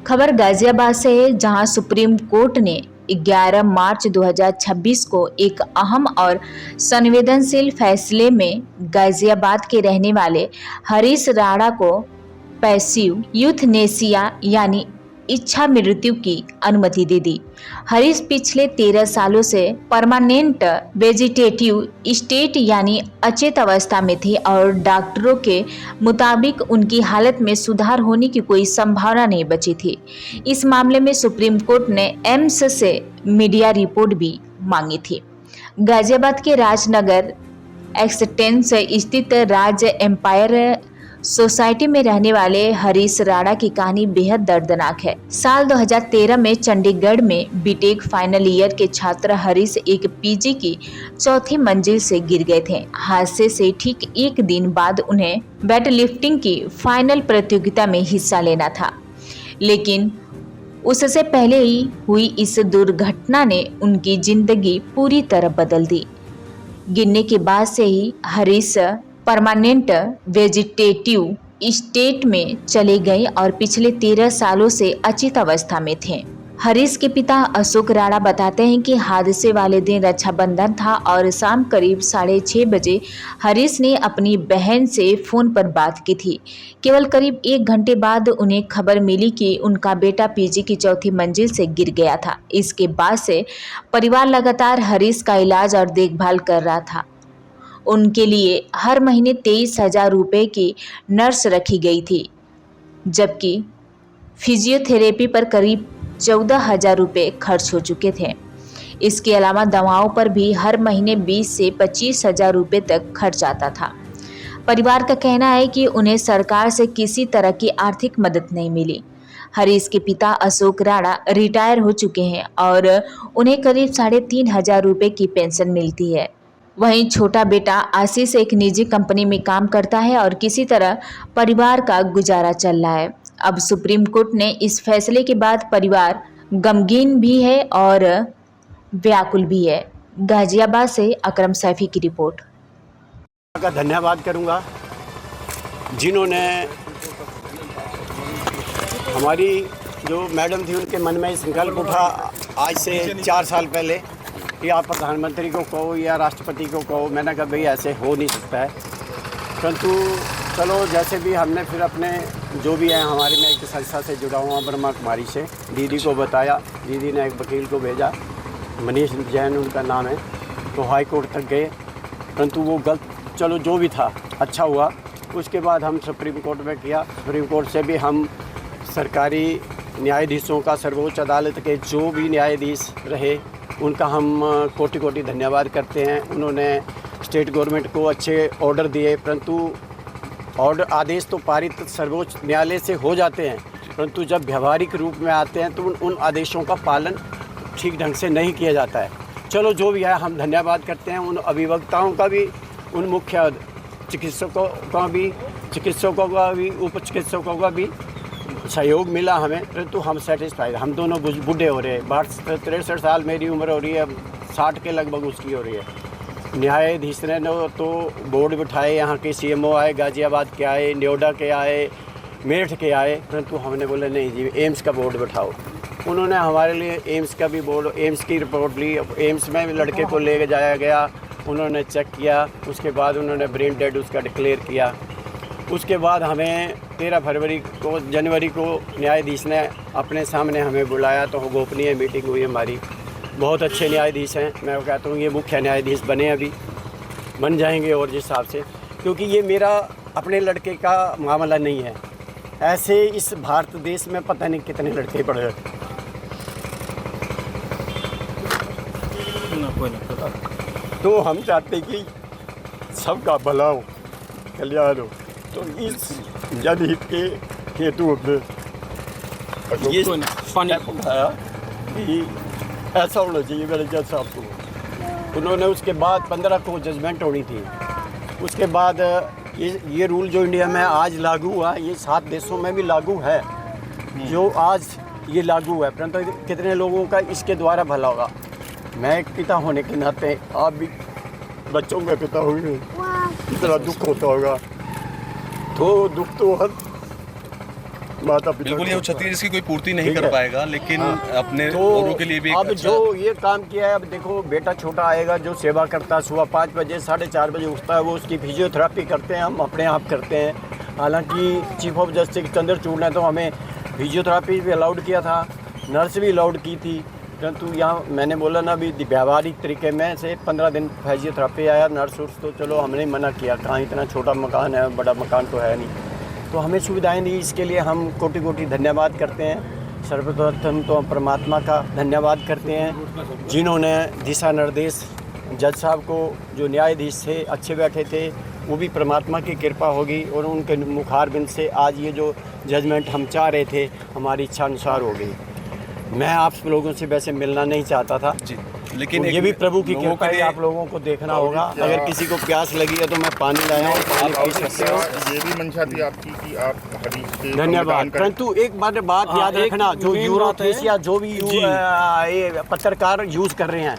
खबर गाजियाबाद से है, जहां सुप्रीम कोर्ट ने 11 मार्च 2026 को एक अहम और संवेदनशील फैसले में गाजियाबाद के रहने वाले हरीश राणा को पैसिव यूथनेसिया यानी इच्छा मृत्यु की अनुमति दे दी। हरीश पिछले 13 सालों से परमानेंट वेजिटेटिव स्टेट यानी अचेत अवस्था में थे और डॉक्टरों के मुताबिक उनकी हालत में सुधार होने की कोई संभावना नहीं बची थी। इस मामले में सुप्रीम कोर्ट ने एम्स से मीडिया रिपोर्ट भी मांगी थी। गाजियाबाद के राजनगर एक्सटेंस स्थित राज एम्पायर सोसाइटी में रहने वाले हरीश राणा की कहानी बेहद दर्दनाक है। साल 2013 में चंडीगढ़ में बीटेक फाइनल ईयर के छात्र हरीश एक पीजी की चौथी मंजिल से गिर गए थे। हादसे से ठीक एक दिन बाद उन्हें वेट लिफ्टिंग की फाइनल प्रतियोगिता में हिस्सा लेना था, लेकिन उससे पहले ही हुई इस दुर्घटना ने उनकी जिंदगी पूरी तरह बदल दी। गिरने के बाद से ही हरीश परमानेंट वेजिटेटिव स्टेट में चले गए और पिछले 13 सालों से अचेत अवस्था में थे। हरीश के पिता अशोक राणा बताते हैं कि हादसे वाले दिन रक्षाबंधन था और शाम करीब 6:30 बजे हरीश ने अपनी बहन से फोन पर बात की थी। केवल करीब 1 घंटे बाद उन्हें खबर मिली कि उनका बेटा पीजी की चौथी मंजिल से गिर गया था। इसके बाद से परिवार लगातार हरीश का इलाज और देखभाल कर रहा था। उनके लिए हर महीने 23,000 रुपये की नर्स रखी गई थी, जबकि फिजियोथेरेपी पर करीब 14,000 रुपये खर्च हो चुके थे। इसके अलावा दवाओं पर भी हर महीने 20 से 25,000 रुपये तक खर्च आता था। परिवार का कहना है कि उन्हें सरकार से किसी तरह की आर्थिक मदद नहीं मिली। हरीश के पिता अशोक राणा रिटायर हो चुके हैं और उन्हें करीब 3,500 रुपये की पेंशन मिलती है। वहीं छोटा बेटा आशीष एक निजी कंपनी में काम करता है और किसी तरह परिवार का गुजारा चल रहा है। अब सुप्रीम कोर्ट ने इस फैसले के बाद परिवार गमगीन भी है और व्याकुल भी है। गाजियाबाद से अकरम सैफी की रिपोर्ट। का धन्यवाद करूंगा जिन्होंने हमारी जो मैडम थी उनके मन में संकल्प उठा आज से 4 साल पहले कि आप प्रधानमंत्री को कहो या राष्ट्रपति को कहो। मैंने कहा भाई ऐसे हो नहीं सकता है, परंतु चलो जैसे भी हमने फिर अपने जो भी है हमारी मैं एक संस्था से जुड़ा हुआ ब्रह्मा कुमारी से दीदी को बताया। दीदी ने एक वकील को भेजा, मनीष जैन उनका नाम है, तो हाई कोर्ट तक गए, परंतु वो गलत, चलो जो भी था अच्छा हुआ। उसके बाद हम सुप्रीम कोर्ट में किया। सुप्रीम कोर्ट से भी हम सरकारी न्यायाधीशों का, सर्वोच्च अदालत के जो भी न्यायाधीश रहे उनका हम कोटि कोटि धन्यवाद करते हैं। उन्होंने स्टेट गवर्नमेंट को अच्छे ऑर्डर दिए, परंतु ऑर्डर आदेश तो पारित सर्वोच्च न्यायालय से हो जाते हैं, परंतु जब व्यवहारिक रूप में आते हैं तो उन आदेशों का पालन ठीक ढंग से नहीं किया जाता है। चलो जो भी है हम धन्यवाद करते हैं उन अभिवक्ताओं का भी, उन मुख्य चिकित्सकों का भी, उप चिकित्सकों का भी सहयोग मिला हमें, परंतु हम सेटिस्फाइड। हम दोनों बूढ़े हो रहे हैं, 63 साल मेरी उम्र हो रही है, 60 के लगभग उसकी हो रही है। न्यायाधीश ने तो बोर्ड बिठाए, यहाँ के सीएमओ आए, गाजियाबाद के आए, न्योडा के आए, मेरठ के आए, परंतु हमने बोला नहीं जी एम्स का बोर्ड बिठाओ। उन्होंने हमारे लिए एम्स का भी बोर्ड, एम्स की रिपोर्ट ली। एम्स में लड़के को ले जाया गया, उन्होंने चेक किया, उसके बाद उन्होंने ब्रेन डेड उसका डिक्लेयर किया। उसके बाद हमें 13 जनवरी को न्यायाधीश ने अपने सामने हमें बुलाया, तो गोपनीय मीटिंग हुई हमारी। बहुत अच्छे न्यायाधीश हैं, मैं कहता हूँ ये मुख्य न्यायाधीश बने, अभी बन जाएंगे और जिस हिसाब से, क्योंकि ये मेरा अपने लड़के का मामला नहीं है। ऐसे इस भारत देश में पता नहीं कितने लड़के पड़ रहे, तो हम चाहते कि सबका भला हो, कल्याण हो। तो इस जनहित के हेतु हमने ये स्टेप उठाया कि ऐसा होना चाहिए मेरे जज साहब को। उन्होंने उसके बाद 15 को जजमेंट होनी थी। उसके बाद ये रूल जो इंडिया में आज लागू हुआ, ये 7 देशों में भी लागू है। जो आज ये लागू है, परंतु कितने लोगों का इसके द्वारा भला होगा। मैं एक पिता होने के नाते, आप भी बच्चों के पिता होंगे, कितना दुख होता होगा। तो दुख तो हर माता पिता बिल्कुल, ये को। 36 की कोई पूर्ति नहीं ठीक कर है। पाएगा, लेकिन अपने तो औरों के लिए भी एक अब अच्छा जो ये काम किया है, अब देखो बेटा छोटा आएगा जो सेवा करता है, सुबह 5 बजे 4:30 बजे उठता है, वो उसकी फिजियोथेरेपी करते हैं, हम अपने आप करते हैं। हालांकि चीफ ऑफ जस्टिस चंद्रचूड़ ने तो हमें फिजियोथेरेपी भी अलाउड किया था, नर्स भी अलाउड की थी, परंतु यहाँ मैंने बोला ना अभी व्यावहारिक तरीके में से 15 दिन फिजियोथेरेपी आया, नर्स उर्स तो चलो हमने मना किया, कहाँ इतना छोटा मकान है, बड़ा मकान तो है नहीं, तो हमें सुविधाएं दी, इसके लिए हम कोटि कोटि धन्यवाद करते हैं। सर्वप्रथम तो हम परमात्मा का धन्यवाद करते हैं जिन्होंने दिशा निर्देश जज साहब को, जो न्यायाधीश थे अच्छे बैठे थे, वो भी परमात्मा की कृपा होगी और उनके मुखारबिंद से आज ये जो जजमेंट हम चाह रहे थे हमारी इच्छा अनुसार हो गई। मैं आप लोगों से वैसे मिलना नहीं चाहता था जी, लेकिन तो ये भी प्रभु की लोगों कृपा के है, लिए आप लोगों को देखना होगा। अगर किसी को प्यास लगी है तो मैं पानी लाया हूँ, पानी पी सकते हो। ये भी मंशा थी आपकी कि आप हरीश से धन्यवाद। मतदान करें। परंतु एक बात याद रखना, जो यूरोथेसिया जो भी ये पत्रकार यूज़ कर रहे हैं,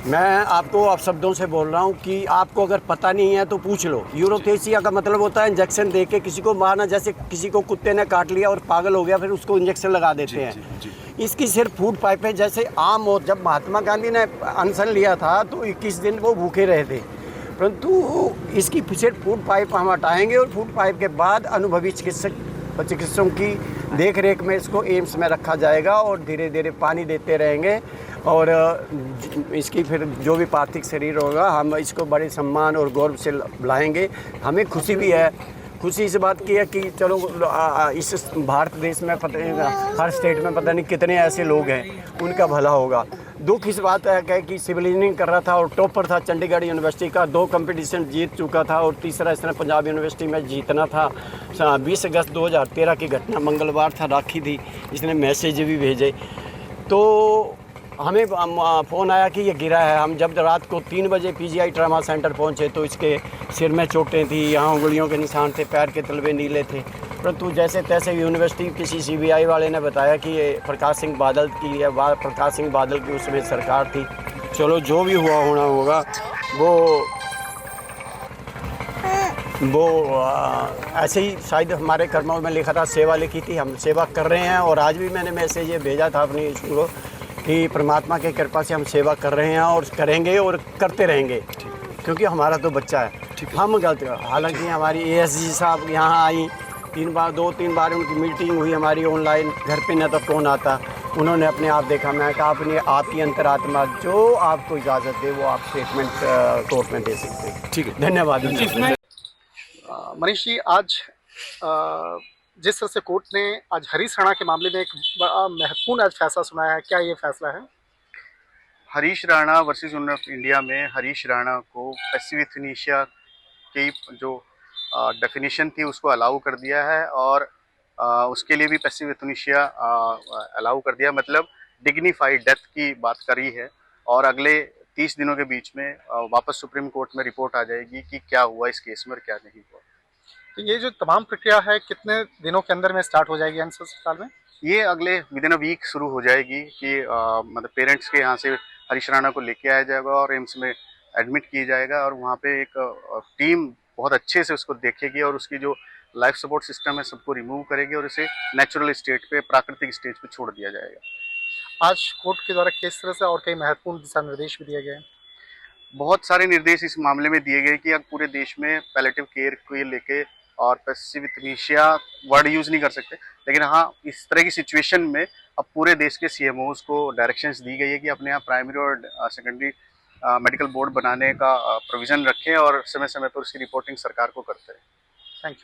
मैं आपको आप शब्दों से बोल रहा हूँ कि आपको अगर पता नहीं है तो पूछ लो। यूरोथेसिया का मतलब होता है इंजेक्शन दे के किसी को मारना, जैसे किसी को कुत्ते ने काट लिया और पागल हो गया फिर उसको इंजेक्शन लगा देते हैं। इसकी सिर्फ फूड पाइप है, जैसे आम और जब महात्मा गांधी ने अनशन लिया था तो 21 दिन वो भूखे रहे थे, परंतु इसकी सिर्फ फूड पाइप हम हटाएंगे और फूड पाइप के बाद अनुभवी चिकित्सकों की देख रेख में इसको एम्स में रखा जाएगा और धीरे धीरे पानी देते रहेंगे और इसकी फिर जो भी पार्थिव शरीर होगा हम इसको बड़े सम्मान और गौरव से लाएंगे। हमें खुशी भी है, खुशी इस बात की है कि चलो इस भारत देश में हर स्टेट में पता नहीं कितने ऐसे लोग हैं, उनका भला होगा। दुख इस बात है कि सिविल इंजीनियरिंग कर रहा था और टॉपर था चंडीगढ़ यूनिवर्सिटी का, 2 कंपटीशन जीत चुका था और तीसरा इसने पंजाब यूनिवर्सिटी में जीतना था। 20 अगस्त 2013 की घटना, मंगलवार था, राखी थी, इसने मैसेज भी भेजे तो हमें फ़ोन आया कि ये गिरा है। हम जब रात को 3 बजे पीजीआई ट्रामा सेंटर पहुंचे तो इसके सिर में चोटें थी, यहाँ उंगलियों के निशान थे, पैर के तलवे नीले थे, परंतु जैसे तैसे यूनिवर्सिटी किसी सीबीआई वाले ने बताया कि ये प्रकाश सिंह बादल की है, प्रकाश सिंह बादल की उसमें सरकार थी। चलो जो भी हुआ होना होगा वो ऐसे ही शायद हमारे कर्मों में लिखा था, सेवा लिखी थी, हम सेवा कर रहे हैं। और आज भी मैंने मैसेज ये भेजा था अपनी इसको कि परमात्मा की कृपा से हम सेवा कर रहे हैं और करेंगे और करते रहेंगे, क्योंकि हमारा तो बच्चा है। हम गलत, हालांकि हमारी एएसजी साहब यहाँ आई 2-3 बार उनकी मीटिंग हुई हमारी ऑनलाइन, घर पे न तो कौन आता, उन्होंने अपने आप देखा। मैं कहा अपने आप ही अंतरात्मा जो आपको इजाज़त दे वो आप स्टेटमेंट कोर्ट में दे सकते हैं। ठीक है, धन्यवाद। मनीष जी, आज जिस तरह से कोर्ट ने आज हरीश राणा के मामले में एक बड़ा महत्वपूर्ण आज फैसला सुनाया है, क्या ये फैसला है? Harish Rana versus union of India में हरीश राणा को पैसिव यूथनेशिया की जो डेफिनेशन थी उसको अलाउ कर दिया है और उसके लिए भी पैसिव यूथनेशिया अलाउ कर दिया, मतलब डिग्निफाइड डेथ की बात करी है। और अगले 30 दिनों के बीच में वापस सुप्रीम कोर्ट में रिपोर्ट आ जाएगी कि क्या हुआ इस केस में और क्या नहीं हुआ। तो ये जो तमाम प्रक्रिया है कितने दिनों के अंदर में स्टार्ट हो जाएगी एम्स अस्पताल में? ये अगले विदिन अ वीक शुरू हो जाएगी कि मतलब पेरेंट्स के यहाँ से हरीश राणा को लेके आया जाएगा और एम्स में एडमिट किया जाएगा और वहाँ पे एक टीम बहुत अच्छे से उसको देखेगी और उसकी जो लाइफ सपोर्ट सिस्टम है सबको रिमूव करेगी और इसे नेचुरल स्टेट पे, प्राकृतिक स्टेज पे छोड़ दिया जाएगा। आज कोर्ट के द्वारा किस तरह से और कई महत्वपूर्ण दिशा निर्देश भी दिए गए हैं? बहुत सारे निर्देश इस मामले में दिए गए कि अब पूरे देश में पैलेटिव केयर को लेके, और पैसिव यूथनेशिया वर्ड यूज़ नहीं कर सकते, लेकिन हाँ इस तरह की सिचुएशन में अब पूरे देश के सीएमओज को डायरेक्शंस दी गई है कि अपने यहाँ प्राइमरी और सेकेंडरी मेडिकल बोर्ड बनाने का प्रोविज़न रखें और समय समय पर उसकी रिपोर्टिंग सरकार को करते हैं। Thank you.